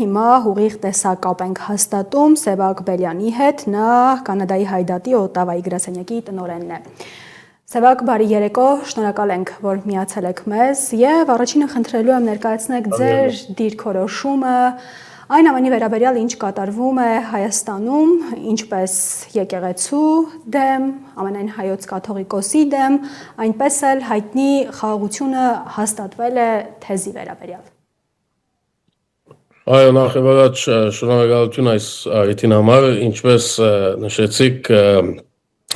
հիմա ուղիղ տեսակապ ենք հաստատում Սևակ Բելյանի հետ, նա Կանադայի Հայդատի Օտավայի գրասենյակի տնօրենն է։ Սևակ, բարի երեկո, շնորհակալ ենք, որ միացել եք մեզ եւ առաջինը խնդրելու եմ ներկայացնեք ձեր դիրքորոշումը այն ամենի վերաբերյալ, ինչ կատարվում է Հայաստանում, ինչպես եկեղեցու դեմ, ամենայն հայոց կաթողիկոսի դեմ, այնպես էլ հայտնի խաղաղությունը հաստատվել է թեզի վերաբերյալ։ Այո, նախ շնորհակալություն այս առիթին համար, ինչպես նշեցիք,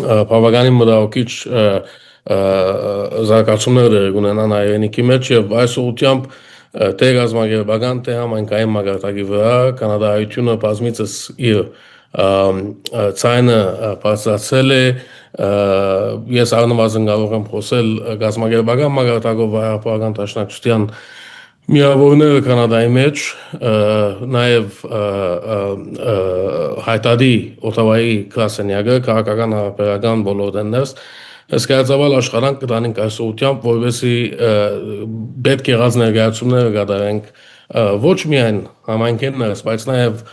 բավականին մտահոգիչ զարգացումներ ունենան հայրենիքի մեջ եւ այս ուղղությամբ թե ռազմագերբական, թե համայնքային մակարդակի վրա կանադայությունը բազմիցս իր ցայնը բարձրացրել է, ես առնվազն կարող եմ խոսել ռազմագերբական մակարդակով հայ-հեղափոխական դաշնակցության միավորները Կանադայի մեջ, նաև Հայդատի Օտավայի գրասենյակը, քաղաքական հարաբերական ոլորտներն հսկայածավալ աշխատանք կտանենք այս ուղղությամբ, որովհետեւ պետք եղած ներկայացումները կատարենք ոչ միայն համայնքներս, բայց նաև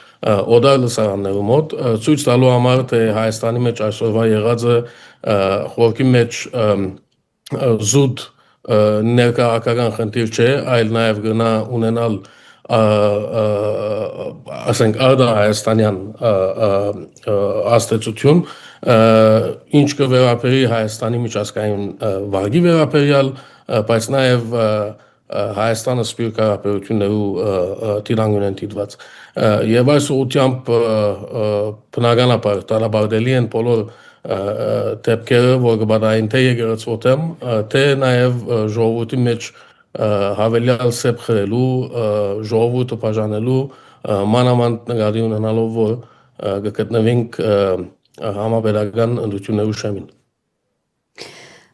օտար լսարաններու մոտ, ցույց տալու համար, թե Հայաստանի մեջ այսօրվա եղածը խորքի մեջ զուտ ներկայական խնդիր չէ, այլ նաև գնա ունենալ ասենք արտահայաստանյան աստեցություն, ինչ կվերապերի Հայաստանի միջազգային վարկի վերաբերյալ, բայց նաև Հայաստանը սպիրտ հարաբերություններու տիրանգուն են դիտված։ Եվ այս ուղղությամբ բնականաբար տարաբարտելի են բոլոր դեպքերը, որ կբադային թե եկեղեցու դեմ, թե նաև ժողովրդի մեջ հավելյալ սեփ խրելու, ժողովուրդը բաժանելու, մանավանդ նկատի ունենալով, որ կգտնվենք համապետական ընտրություններու շեմին։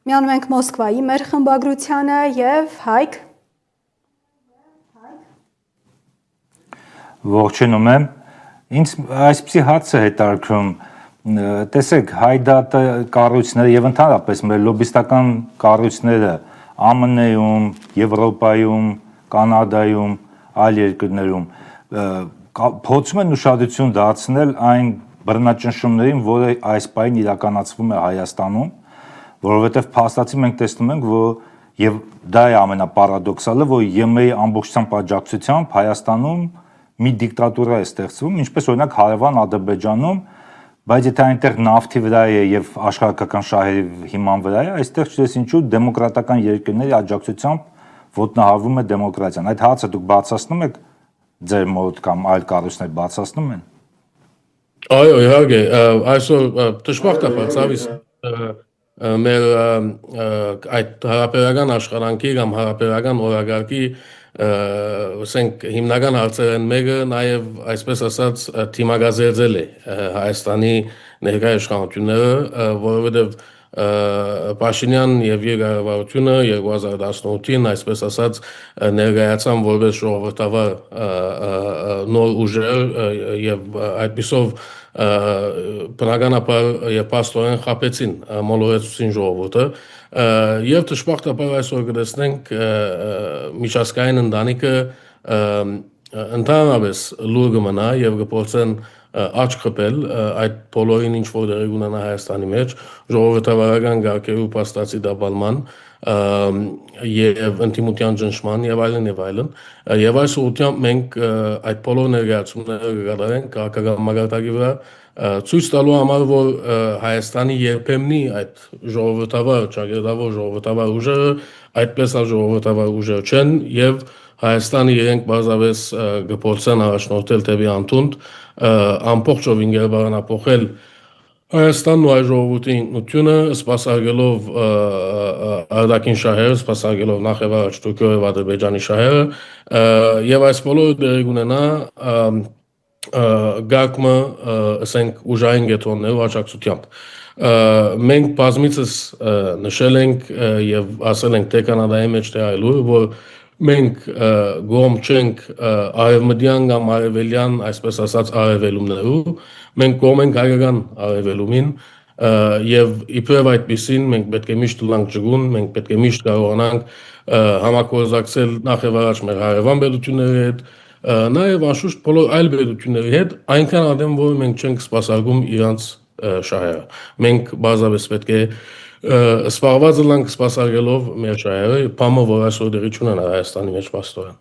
Միանում ենք Մոսկվայի մեր խմբագրությանը եւ Հայկ։ Ողջունում եմ։ Ինձ այսպիսի հարց է հետաքրքրում, տեսեք, Հայդատը կառույցները եւ ընդհանրապես մեր լոբիստական կառույցները ԱՄՆ-ում, Եվրոպայում, Կանադայում, այլ երկրներում փորձում են ուշադրություն դարձնել այն բռնաճնշումներին, որը այս պահին իրականացվում է Հայաստանում, որովհետև փաստացի մենք տեսնում ենք, որ եւ դա է ամենապարադոքսալը, որ ԵՄ-ի ամբողջությամբ աջակցությամբ Հայաստանում մի դիկտատուրա է ստեղծվում, ինչպես օրինակ հարևան Ադրբեջանում, բայց եթե այնտեղ նավթի վրա է եւ աշխարհական շահերի հիման վրա է, այստեղ չես ինչու դեմոկրատական երկրների աջակցությամբ ոտնահարվում է դեմոկրատիան։ Այդ հարցը դուք բացացնում եք ձեր մոտ կամ այլ կառույցներ բացացնում են։ Այո, իհարկե, այսօր դժբախտաբար ցավիս մեր այդ հարաբերական աշխարհանքի կամ հարաբերական օրակարգի ասենք հիմնական հարցերն մեկը նաև այսպես ասած թիմագազերձել է Հայաստանի ներկայ իշխանությունները, որովհետև Փաշինյան եւ Եղիազարությունը 2018-ին այսպես ասած ներկայացան որպես ժողովրդավար նոր ուժեր եւ այդպիսով բնականաբար եւ պաստորեն խապեցին մոլորեցուցին ժողովուրդը եւ դժբախտաբար այսօր կտեսնենք միջազգային ընտանիքը ընդհանրապես լուր կմնա եւ կփորձեն աճ խփել այդ բոլորին ինչ որ դեր ունենա Հայաստանի մեջ ժողովրդավարական գարկերու փաստացի դապալման եւ ինտիմության ճնշման եւ այլն եւ այս ուղղությամբ մենք այդ բոլոր ներկայացումները կկատարենք քաղաքական մակարդակի վրա ցույց տալու համար որ Հայաստանի երբեմնի այդ ժողովրդավար ճակատավոր ժողովրդավար ուժերը այդպես էլ ժողովրդավար ուժեր չեն եւ Հայաստանը իրենք բազավես կփորձեն առաջնորդել դեպի անդունդ ամբողջովին գերբարանափոխել Հայաստանն ու այ ժողովրդի ինքնությունը սպասարկելով արտաքին շահերը, սպասարկելով նախ եւ առաջ Թուրքիա եւ Ադրբեջանի շահերը եւ այս բոլորը դեր ունենա գակմը ասենք ուժային գետոններով աջակցությամբ մենք բազմիցս նշել ենք եւ ասել ենք թե Կանադայի մեջ թե այլուր որ մենք գոմ չենք արևմտյան կամ արևելյան, այսպես ասած արևելումներու, մենք գոմ ենք հայկական արևելումին եւ իբրև այդպեսին մենք պետք է միշտ լանք ճգուն, մենք պետք է միշտ կարողանանք համագործակցել նախ եւ առաջ մեր հարևան պետությունների հետ, նաև անշուշտ բոլոր այլ պետությունների հետ այնքան ադեմ, որ մենք չենք սպասարկում իրանց շահերը։ Մենք բազապես պետք է սպառված լանք սպասարկելով մեր շահերը, բամը, որ այսօր դեղի չունենա Հայաստանի մեջ փաստորեն։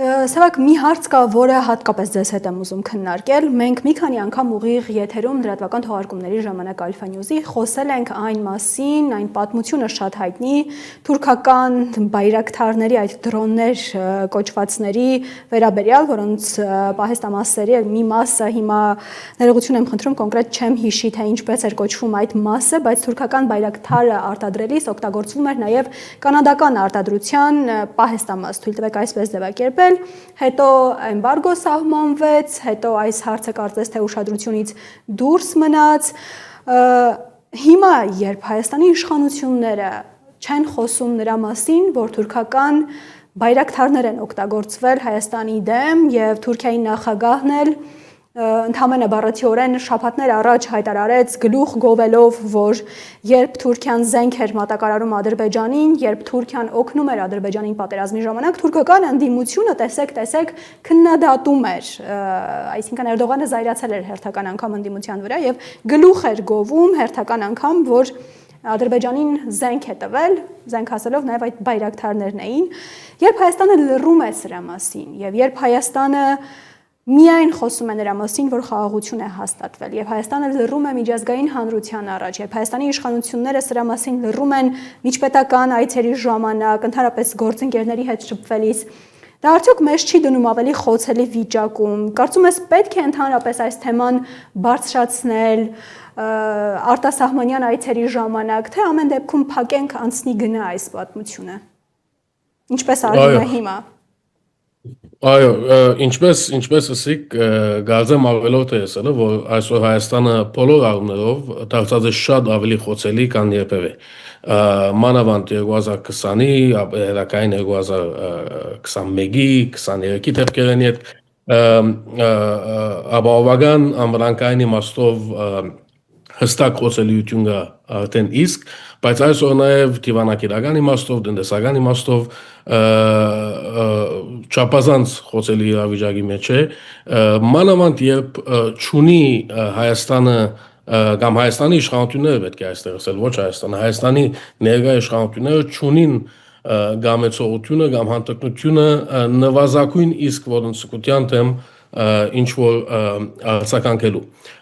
Սևակ մի հարց կա, որը հատկապես ձեզ հետ եմ ուզում քննարկել։ Մենք մի քանի անգամ ուղիղ եթերում լրատվական թողարկումների ժամանակ Alpha News-ի խոսել ենք այն մասին, այն պատմությունը շատ հայտնի թուրքական բայրակթարների, այդ դրոններ կոչվածների վերաբերյալ, որոնց պահեստամասերի մի մասը հիմա ներողություն եմ խնդրում, կոնկրետ չեմ հիշի, թե ինչպես էր կոչվում այդ մասը, բայց թուրքական բայրակթարը արտադրելիս օգտագործվում էր նաև կանադական արտադրության պահեստամաս, թույլ տվեք այսպես ձևակերպել։ Հետո էմբարգո սահմանվեց, հետո այս հարցը կարծես թե ուշադրությունից դուրս մնաց։ Հիմա, երբ Հայաստանի իշխանությունները չեն խոսում նրա մասին, որ թուրքական բայրակթարներ են օգտագործվել Հայաստանի դեմ եւ Թուրքիայի նախագահն էլ ընդհանրապես բառացիորեն շաբաթներ առաջ հայտարարեց գլուխ գովելով, որ երբ Թուրքիան զենք էր մատակարարում Ադրբեջանին, երբ Թուրքիան օգնում էր Ադրբեջանին պատերազմի ժամանակ, թուրքական ընդդիմությունը տեսեք քննադատում էր, այսինքն Էրդողանը զայրացել էր հերթական անգամ ընդդիմության վրա եւ գլուխ էր գովում հերթական անգամ, որ Ադրբեջանին զենք է տվել, զենք ասելով նաև այդ բայրակթարներն էին, երբ Հայաստանը լռում է սրա մասին եւ երբ Հայաստանը միայն խոսում է նրա մասին, որ խաղաղություն է հաստատվել, եւ Հայաստանը լռում է միջազգային հանրության առաջ, եւ Հայաստանի իշխանությունները սրա մասին լռում են միջպետական այցերի ժամանակ, ընդհանրապես գործընկերների հետ շփվելիս, դա արդյոք մեզ չի դնում ավելի խոցելի վիճակում։ Կարծում ես պետք է ընդհանրապես այս թեման բարձրացնել արտասահմանյան այցերի ժամանակ, թե ամեն դեպքում փակենք անցնի գնա այս պատմությունը։ Ինչպես արվում է հիմա։ Այո, ինչպես ասիք, գազեմ ավելորդ է եսել, որ այսօր Հայաստանը բոլոր առումներով դարձած է շատ ավելի խոցելի, քան երբևէ։ Մանավանդ 2020-ի, հետագային 2021-ի, 23-ի դեպքերն հետ ապահովական ամբրանկային իմաստով հստակ խոցելիություն կա արդեն իսկ, բայց այսօր նաև դիվանագիտական իմաստով, տնտեսական իմաստով չափազանց խոցելի իրավիճակի մեջ է, մանավանդ երբ չունի Հայաստանը կամ Հայաստանի իշխանությունները պետք է այստեղ ասել, ոչ Հայաստանը, Հայաստանի ներկա իշխանությունները չունին գամեցողությունը կամ հանդգնությունը նվազագույն իսկ ոտնձգության դեմ ինչ որ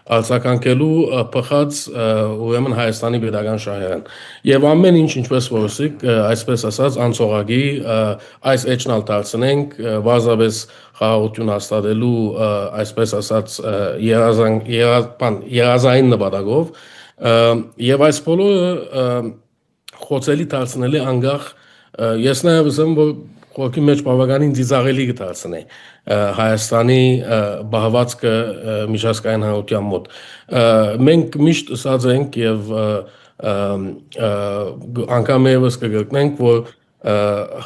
արձագանքելու փխած ուրեմն Հայաստանի պետական շահերն եւ ամեն ինչ ինչպես որ ասիք այսպես ասած անցողագի այս էջնալ դարձնենք վազապես խաղաղություն հաստատելու այսպես ասած երազային նպատակով եւ այս բոլորը խոցելի դարձնելի անգախ ես նաեւ ասեմ որ խորքի մեջ բավականին ծիծաղելի կդարձնի Հայաստանի բահվածքը միջազգային հանրության մոտ մենք միշտ ասած ենք եւ անգամ եւս կգտնենք որ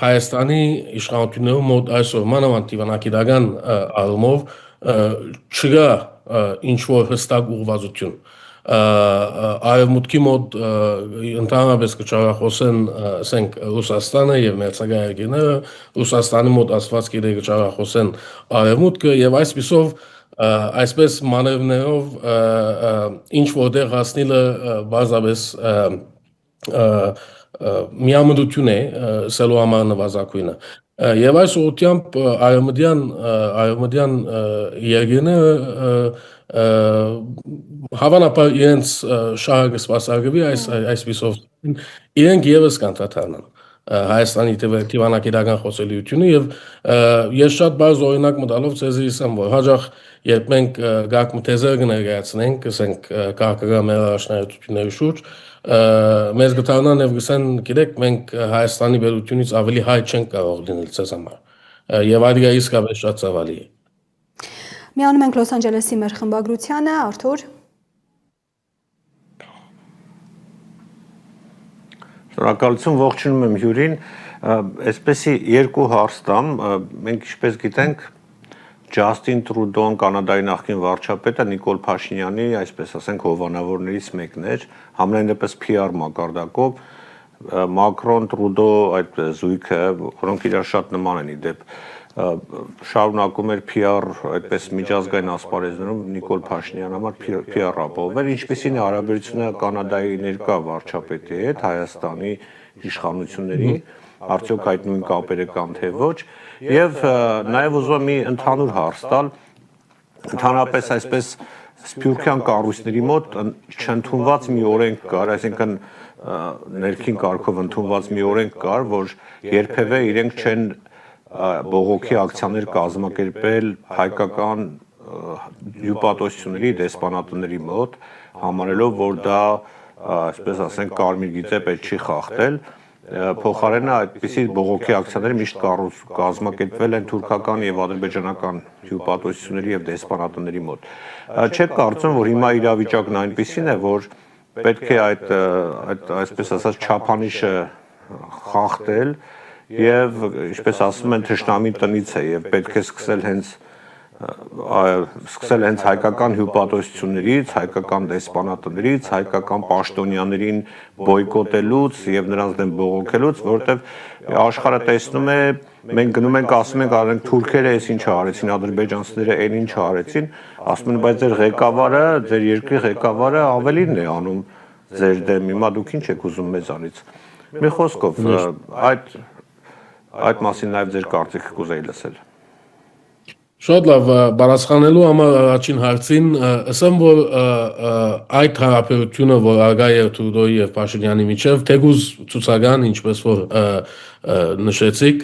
Հայաստանի իշխանությունների մոտ այսօր մանավանդ դիվանագիտական առումով չկա ինչ որ հստակ ուղղվածություն Արևմուտքի մոտ ընդհանրապես կճարախոսեն ասենք Ռուսաստանը եւ մերձակա երկրները Ռուսաստանի մոտ ասված գիտե կճարախոսեն Արևմուտքը եւ այսպիսով այսպես մանևներով ինչ որտեղ հասնելը բազապես միամտություն է սելու համար նվազագույնը եւ այս ուղղությամբ արևմտյան երկրները հավանաբար իրենց շահը սպասարկվի այսպիսով իրենք եւս կանթաթարնան Հայաստանի դիվանագիտական խոցելիությունը եւ ես շատ բարձ օրինակ մտալով ցեզի ասեմ որ հաջող երբ մենք գակ մտեզեր կներկայացնենք ասենք քաղաքական առաջնահերթությունների շուրջ մեզ գտանան եւ գսեն գիտեք մենք Հայաստանի պետությունից ավելի հայ չենք կարող լինել ցեզ համար եւ այդ իսկապես շատ ցավալի է Միանում ենք Լոս Անջելեսի մեր խմբագրությանը, Արթուր։ Շնորհակալություն, ողջունում եմ հյուրին, այսպեսի երկու հարց տամ, մենք ինչպես գիտենք Ջաստին Տրուդոն կանադայի նախկին վարչապետը Նիկոլ Փաշինյանի, այսպես ասենք հովանավորներից մեկն էր, համենայն դեպս PR մակարդակով Մակրոն Տրուդո այդ զույգը, որոնք իրար շատ նման են իդեպ շարունակում էր PR այդպես միջազգային ասպարեզներում Նիկոլ Փաշինյանի համար PR ապահովել, ինչպեսին է հարաբերությունը Կանադայի ներկա վարչապետի հետ, Հայաստանի իշխանությունների, արդյոք այդ նույն կապերը կան թե ոչ, եւ նաեւ ուզում եմ մի ընդհանուր հարց տալ, ընդհանրապես այսպես Սփյուռքյան կառույցների մոտ չընդունված մի օրենք կար, այսինքն ներքին կարգով ընդունված մի օրենք կար, որ երբևէ իրենք չեն բողոքի ակցիաներ կազմակերպել հայկական հյուպատոսությունների, դեսպանատների մոտ, համարելով, որ դա, այսպես ասենք, կարմիր գիծը պետք չի խախտել, փոխարենը այդպիսի բողոքի ակցիաներ միշտ կազմակերպվել են թուրքական եւ ադրբեջանական հյուպատոսությունների եւ դեսպանատների մոտ։ Չեք կարծում, որ հիմա իրավիճակն այնպիսին է, որ պետք է այդ այսպես ասած չափանիշը խախտել եւ ինչպես ասում են թշնամի տնից է եւ պետք է սկսել հենց հայկական հյուպատոսություններից, հայկական դեսպանատներից, հայկական պաշտոնյաներին բոյկոտելուց եւ նրանց դեմ բողոքելուց, որովհետեւ աշխարհը տեսնում է, մենք գնում ենք ասում ենք, արենք թուրքերը էս ինչը արեցին, ադրբեջանցիները այն ինչը արեցին, ասում են, բայց ձեր ղեկավարը, ձեր երկրի ղեկավարը ավելին է անում ձեր դեմ, հիմա դուք ինչ եք ուզում մեզանից։ Մի խոսքով այդ մասին նաև ձեր կարծիքը կուզեի լսել։ Շատ լավ, բարձրանալու համար առաջին հարցին, ասեմ, որ այդ հարաբերությունը, որ արգա է Թուրքոյի եւ Փաշինյանի միջև, թեկուզ ցուցական, ինչպես որ նշեցիք,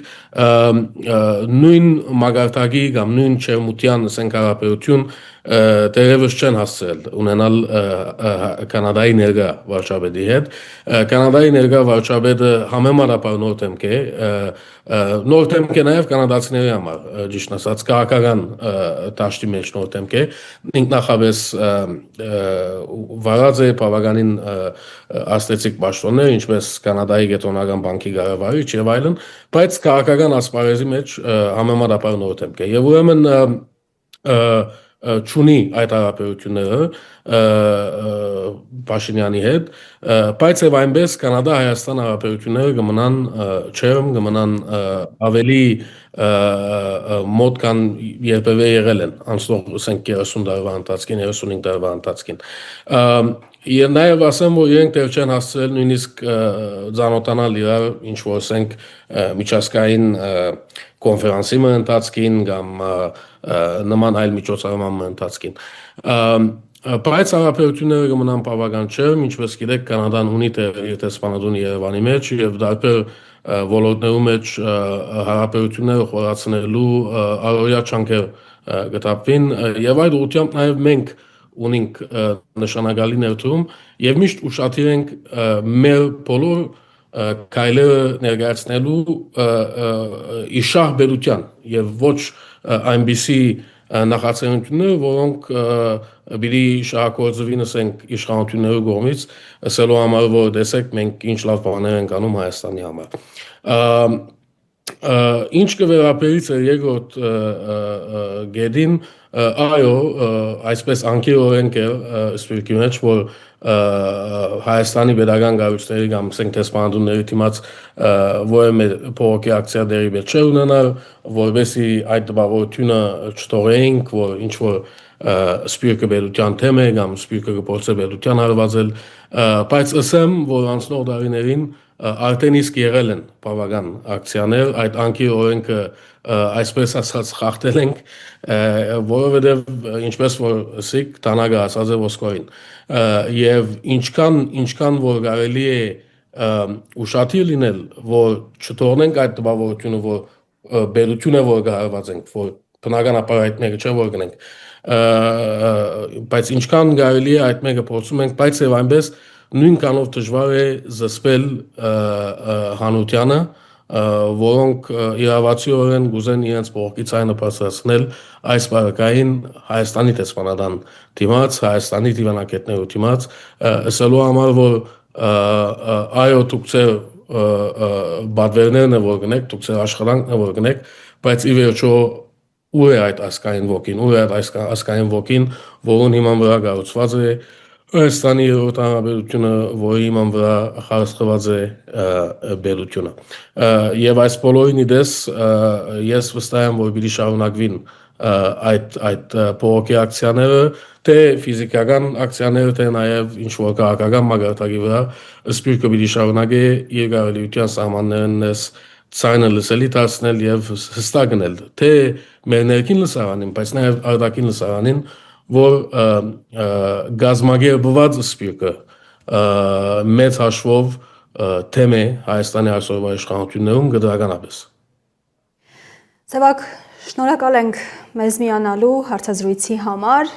նույն մագարտակի կամ նույն չերմության հարաբերություն դերևս չեն հասցրել ունենալ Կանադայի ներկա վարչապետի հետ։ Կանադայի ներկա վարչապետը համեմատաբար նոր դեմք է, նոր դեմք է նաև կանադացիների համար, ճիշտ ասած, քաղաքական դաշտի մեջ նոր դեմք է, ինքնախավես վարած է բավականին աստեցիկ պաշտոններ, ինչպես Կանադայի Կենտրոնական բանկի ղեկավարիչ եւ այլն, բայց քաղաքական ասպարեզի մեջ համեմատաբար նոր դեմք է։ Եվ ուրեմն չունի այդ հարաբերությունները Փաշինյանի հետ, բայց եւ այնպես Կանադա-Հայաստան հարաբերությունները կմնան չեմ, կմնան ավելի մոտ կան երբևէ եղել են անցնող 30 տարվա ընթացքին, 35 տարվա ընթացքին։ Եվ նաև ասեմ, որ իրենք դեռ չեն հասցրել նույնիսկ ծանոթանալ իրար, ինչ որ ասենք միջազգային կոնֆերանսի ընթացքին կամ նման այլ միջոցառման ընթացքին։ Բայց հարաբերությունները կմնան բավական չեմ, ինչպես գիտեք, Կանադան ունի իր դեսպանատուն Երևանի մեջ եւ դարբեր ոլորտներում մեջ հարաբերությունները խորացնելու առօրյա ջանքեր գտապին եւ այդ ուղղությամբ նաեւ մենք ունենք նշանակալի ներդրում եւ միշտ ուշադիր ենք մեր բոլոր քայլերը ներկայացնելու իշահ բերության եւ ոչ այնպիսի նախաձեռնությունները, որոնք պիտի շահագործվին ասենք իշխանությունների կողմից, ասելու համար, որ տեսեք մենք ինչ լավ բաներ ենք անում Հայաստանի համար։ Ինչ կվերապերի ձեր երկրորդ գեդին, այո, այսպես անկիրորեն կեր Սփյուռքի մեջ, որ Հայաստանի պետական կառույցների կամ ասենք դեսպանատունների դիմաց որևէ բողոքի ակցիա դերի պետք չէ ունենալ, որովհետեւ այդ տպավորությունը չթողեինք, որ ինչ որ Սփյուռքը պետության թեմ է կամ Սփյուռքը կփորձի պետության հարվածել, բայց ասեմ, որ անցնող տարիներին արդեն իսկ եղել են բավական ակցիաներ, այդ անկիր օրենքը այսպես ասած խախտել ենք, որովհետև ինչպես որ ասիկ տանագը ասած է ոսկորին, եւ ինչքան որ կարելի է ուշադիր լինել, որ չթողնենք այդ տպավորությունը, որ պետություն է որ կհարվածենք, որ բնականաբար այդ մեկը չէ որ գնենք, բայց ինչքան կարելի է այդ մեկը փորձում ենք, բայց եւ այնպես նույնքանով դժվար է զսպել հանրությանը, որոնք իրավացիորեն գուզեն իրենց բողոքի ցայնը բարձրացնել այս բարկային Հայաստանի դեսպանատան դիմաց, Հայաստանի դիվանագետների դիմաց, ասելու համար, որ այո դուք ձեր բادرներն է որ գնեք, դուք ձեր աշխատանքն է որ գնեք, բայց ի վերջո ուր է այդ ասկային ոգին, ուր է այդ ասկային ոգին, որոնց հիման վրա կառուցված է Հայաստանի երրորդ հանրապետությունը, որի իման վրա խարսխված է բերությունը։ Եվ այս բոլորին իդես ես վստահ եմ, որ պիտի շարունակվին այդ բողոքի ակցիաները, թե ֆիզիկական ակցիաները, թե նաև ինչ-որ քաղաքական մակարդակի վրա սպիրկը պիտի շարունակի իր կարելիության սահմաններն ցայնը լսելի դարձնել եւ հստակնել, թե մեր ներքին լսարանին, բայց նաև արտաքին լսարանին, որ գազագերբված սպիրկը մեծ հաշվով թեմ է Հայաստանի այսօրվա իշխանություններում գդրականապես։ Սևակ, շնորհակալ ենք մեզ միանալու հարցազրույցի համար։